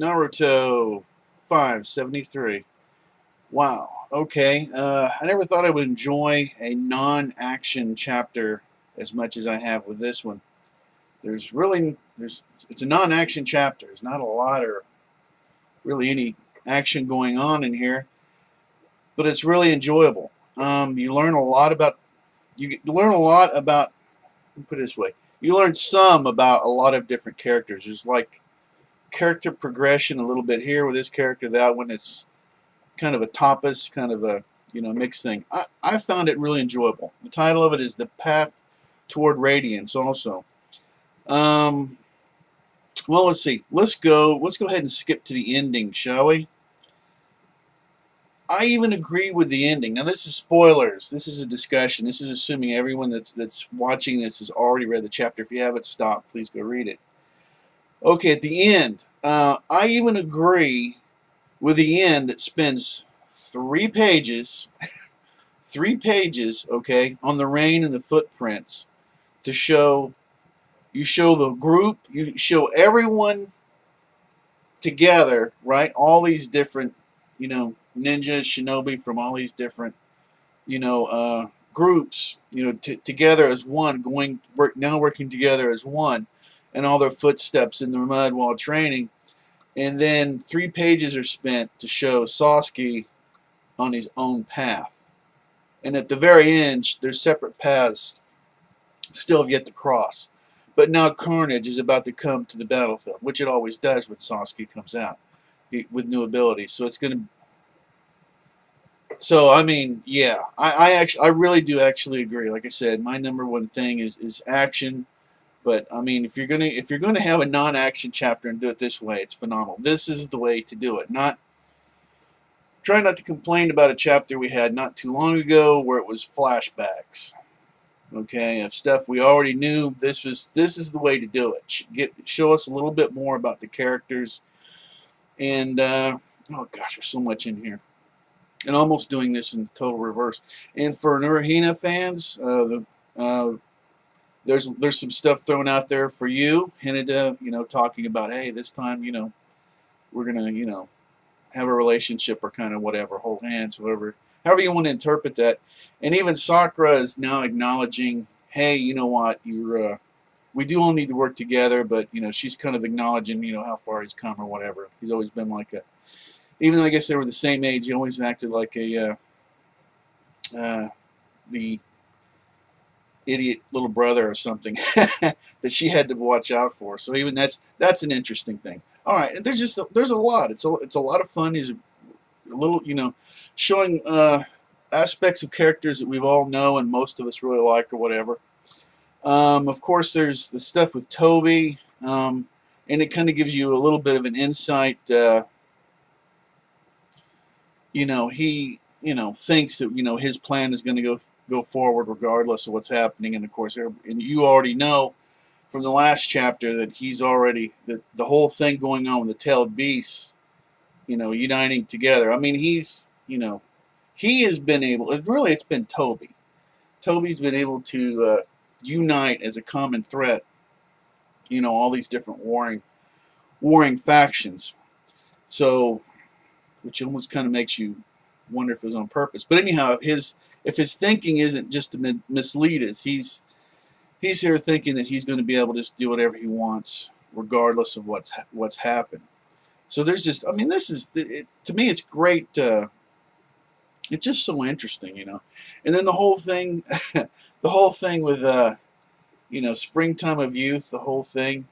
Naruto 573. Wow. Okay. I never thought I would enjoy a non-action chapter as much as I have with this one. It's a non-action chapter. There's not a lot or really any action going on in here, but it's really enjoyable. You learn a lot about. You learn a lot about. Put it this way. You learn some about a lot of different characters. There's like character progression a little bit here with this character, that one. It's kind of a tapas, kind of a mixed thing. I found it really enjoyable. The title of it is The Path Toward Radiance. Also, well, let's see. Let's go ahead and skip to the ending, shall we? I even agree with the ending. Now, this is spoilers. This is a discussion. This is assuming everyone that's watching this has already read the chapter. If you haven't, stop. Please go read it. Okay, at the end, I even agree with the end that spends 3 pages, 3 pages, okay, on the rain and the footprints to show, you show the group, you show everyone together, right? All these different, ninjas, shinobi from all these different, groups, together as one, now working together as one, and all their footsteps in the mud while training. And then 3 pages are spent to show Sasuke on his own path. And at the very end, their separate paths still have yet to cross. But now Carnage is about to come to the battlefield, which it always does when Sasuke comes out with new abilities. So it's going to. So I mean, yeah, I really do actually agree. Like I said, my number one thing is action. But I mean, if you're gonna have a non-action chapter and do it this way, it's phenomenal. This is the way to do it. Try not to complain about a chapter we had not too long ago where it was flashbacks. Okay, of stuff we already knew. This is the way to do it. Show us a little bit more about the characters. And oh gosh, there's so much in here. And almost doing this in total reverse. And for Naruhina fans, there's some stuff thrown out there for you, hinted talking about, hey, this time, we're gonna, have a relationship or kind of whatever, hold hands, whatever, however you want to interpret that. And even Sakura is now acknowledging, hey, you know what, we do all need to work together, but she's kind of acknowledging, how far he's come or whatever. He's always been like a, even though I guess they were the same age, he always acted like a the idiot little brother or something that she had to watch out for. So even that's an interesting thing. All right, and there's a lot. It's a lot of fun. There's a little showing aspects of characters that we've all know and most of us really like or whatever. Of course, there's the stuff with Toby, and it kind of gives you a little bit of an insight. He thinks that his plan is going to go forward regardless of what's happening, and of course, and you already know from the last chapter that he's already the whole thing going on with the tailed beasts, uniting together. I mean, he has been able. It's been Toby. Toby's been able to unite as a common threat. All these different warring factions. So, which almost kind of makes you wonder if it was on purpose. But anyhow, if his thinking isn't just to mislead us, he's here thinking that he's going to be able to just do whatever he wants, regardless of what's happened. So there's just, I mean, to me, it's great. It's just so interesting, And then the whole thing, with springtime of youth, the whole thing,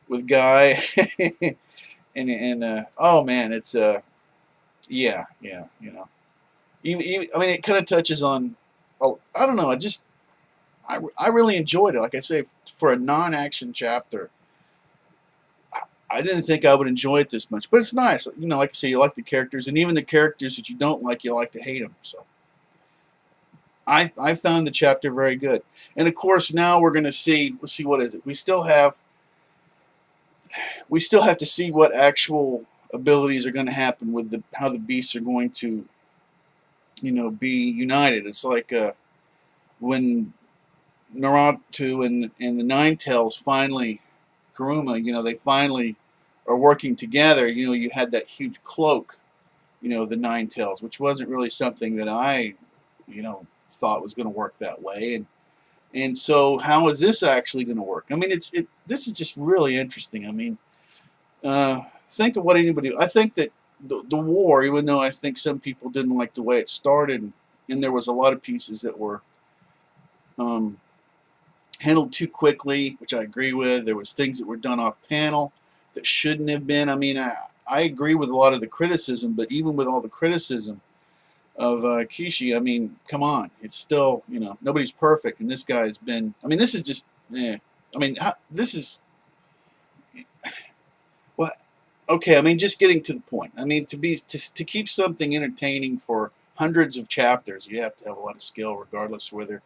with Guy, and oh man, it's yeah, even, I mean, it kind of touches on, I don't know, I really enjoyed it. Like I say, for a non-action chapter, I didn't think I would enjoy it this much, but it's nice. Like I say, you like the characters, and even the characters that you don't like, you like to hate them. So I found the chapter very good. And of course, now we're going to see. Let's see, what is it? We still have to see what actual abilities are going to happen with how the beasts are going to be united. It's like when Naruto and the Nine Tails finally, Kuruma, they finally are working together, you know, you had that huge cloak, you know, the Nine Tails, which wasn't really something that I, you know, thought was going to work that way. And so how is this actually going to work? I mean, this is just really interesting. I mean, think of what anybody. I think that the war, even though I think some people didn't like the way it started, and there was a lot of pieces that were um, handled too quickly, which I agree with. There was things that were done off panel that shouldn't have been. I mean, I agree with a lot of the criticism, but even with all the criticism of Kishi, I mean, come on, it's still, you know, nobody's perfect, and this guy's been. I mean, this is just, I mean, this is, well, okay. I mean, just getting to the point. I mean, to keep something entertaining for hundreds of chapters, you have to have a lot of skill, regardless whether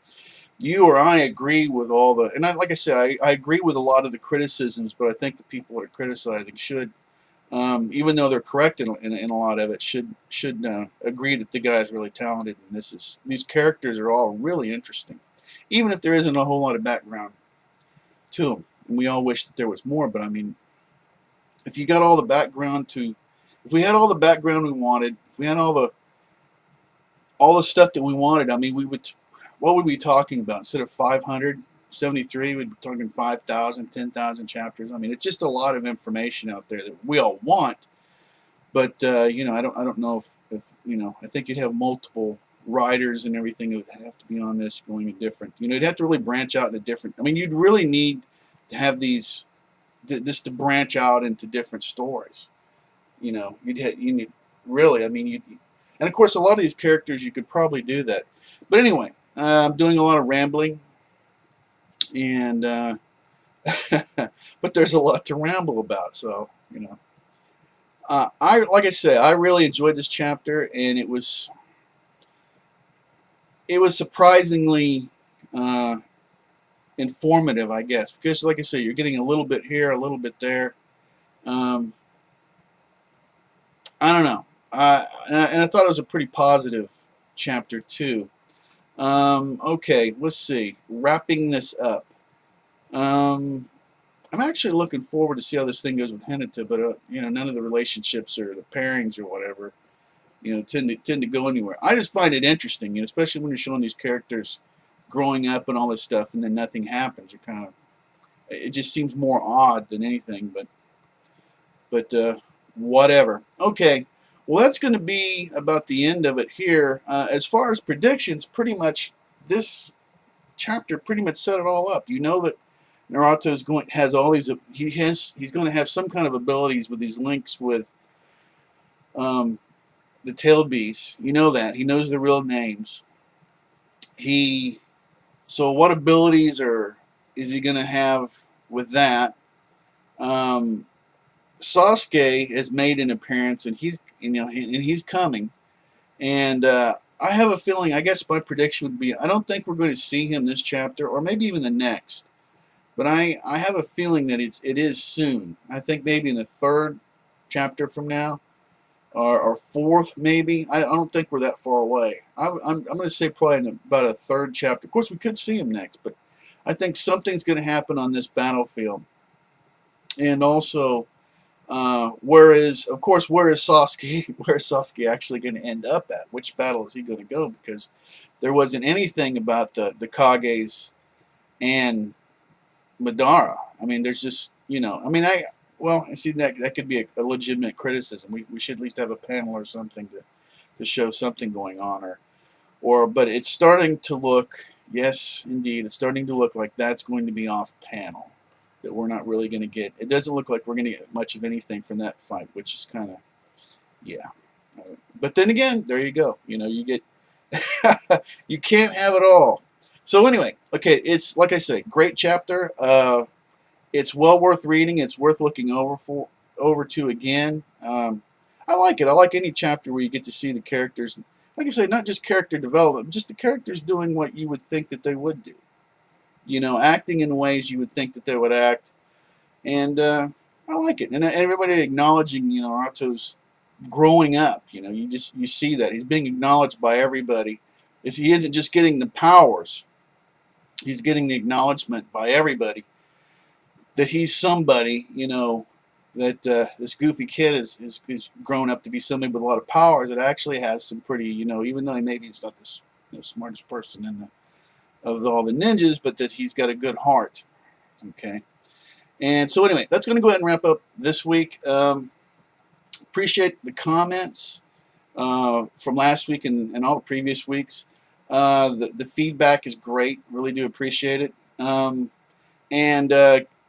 you or I agree with all the. And like I said, I agree with a lot of the criticisms, but I think the people that are criticizing should. Even though they're correct in a lot of it, should agree that the guy is really talented, and these characters are all really interesting, even if there isn't a whole lot of background to them. And we all wish that there was more, but I mean, if you got all the background if we had all the background we wanted, if we had all the stuff that we wanted, I mean, what would we be talking about? Instead of 573, we'd be talking 5,000, 10,000 chapters. I mean, it's just a lot of information out there that we all want. But you know, I don't know if you know. I think you'd have multiple writers and everything that would have to be on this, going in different. You know, you'd have to really branch out into different. I mean, you'd really need to have this to branch out into different stories. You know, you need really. I mean, and of course, a lot of these characters you could probably do that. But anyway, I'm doing a lot of rambling, and but there's a lot to ramble about. So you know. Like I said, I really enjoyed this chapter, and it was surprisingly informative, I guess, because like I said, you're getting a little bit here, a little bit there. Um, I don't know, and I thought it was a pretty positive chapter too. Okay, let's see. Wrapping this up. I'm actually looking forward to see how this thing goes with Hinata, but you know, none of the relationships or the pairings or whatever, you know, tend to go anywhere. I just find it interesting, you know, especially when you're showing these characters growing up and all this stuff, and then nothing happens. You're kind of, it just seems more odd than anything. But whatever. Okay, well, that's going to be about the end of it here. As far as predictions, pretty much this chapter pretty much set it all up. You know that Naruto's has all these. He's going to have some kind of abilities with these links with the tailed beasts. You know that. He knows the real names. So what abilities is he going to have with that? Sasuke has made an appearance, and he's coming. And I have a feeling. I guess my prediction would be I don't think we're going to see him this chapter, or maybe even the next. But I have a feeling that it is soon. I think maybe in the third chapter from now, or fourth maybe. I don't think we're that far away. I'm going to say probably in about a third chapter. Of course, we could see him next, but I think something's going to happen on this battlefield. And also, where is Sasuke? Where is Sasuke actually going to end up at? Which battle is he going to go? Because there wasn't anything about the Kages and Madara. I mean, there's just, you know, I mean, I see that could be a legitimate criticism. We should at least have a panel or something to show something going on, but it's starting to look, yes, indeed, it's starting to look like that's going to be off panel. That we're not really going to get. It doesn't look like we're going to get much of anything from that fight, which is kind of, yeah. But then again, there you go. You know, you get, you can't have it all. So anyway, okay, it's like I say, great chapter. It's well worth reading. It's worth looking over to again. I like it. I like any chapter where you get to see the characters. Like I say, not just character development, but just the characters doing what you would think that they would do. You know, acting in ways you would think that they would act, and I like it. And everybody acknowledging, you know, Naruto's growing up. You know, you see that he's being acknowledged by everybody. He isn't just getting the powers; he's getting the acknowledgement by everybody that he's somebody. You know, this goofy kid is grown up to be somebody with a lot of powers. It actually has some pretty, even though maybe he's not the smartest person of all the ninjas, but that he's got a good heart. Okay. And so anyway, that's going to go ahead and wrap up this week. Appreciate the comments from last week and all the previous weeks. The feedback is great. Really do appreciate it. And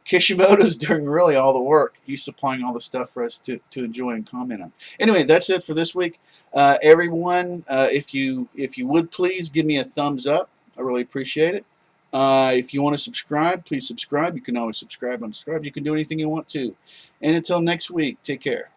Kishimoto's doing really all the work. He's supplying all the stuff for us to enjoy and comment on. Anyway, that's it for this week. Everyone, if you would please give me a thumbs up. I really appreciate it. If you want to subscribe, please subscribe. You can always subscribe, unsubscribe. You can do anything you want to. And until next week, take care.